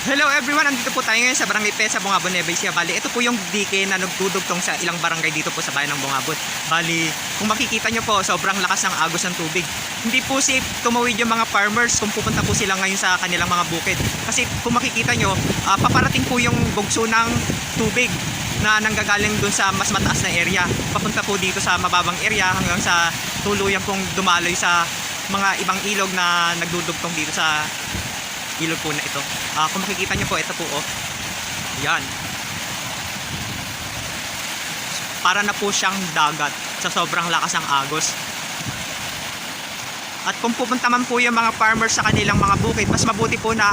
Hello everyone, andito po tayo ngayon sa Barangay Pesa, Bungabon, Nueva Ecija. Bali, ito po yung dike na nagdudugtong sa ilang barangay dito po sa bayan ng Bungabon. Bali, kung makikita nyo po, sobrang lakas ng agos ng tubig. Hindi po safe tumawid yung mga farmers kung pupunta po sila ngayon sa kanilang mga bukid. Kasi kung makikita nyo, paparating po yung bugso ng tubig na nanggagaling dun sa mas mataas na area. Papunta po dito sa mababang area hanggang sa tuluyan pong dumaloy sa mga ibang ilog na nagdudugtong dito sa ilog po na ito. Kung makikita nyo po, ito po oh. Yan. Para na po siyang dagat sa sobrang lakas ng agos. At kung pupunta man po yung mga farmers sa kanilang mga bukid, mas mabuti po na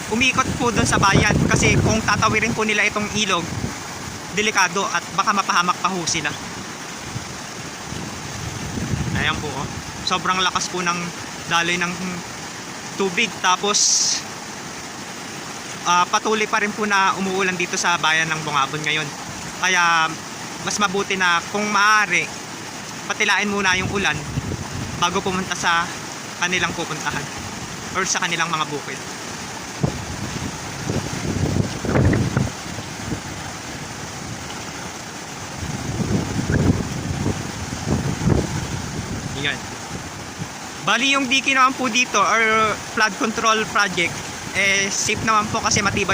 umikot po doon sa bayan. Kasi kung tatawirin po nila itong ilog, delikado at baka mapahamak pa ho sila. Ayan po oh. Sobrang lakas po ng daloy ng tubig, tapos patuloy pa rin po na umuulan dito sa bayan ng Bungabon ngayon. Kaya mas mabuti na kung maaari patilain muna yung ulan bago pumunta sa kanilang pupuntahan or sa kanilang mga bukid. Yan. Bali yung dike naman po dito or flood control project, safe naman po kasi matibay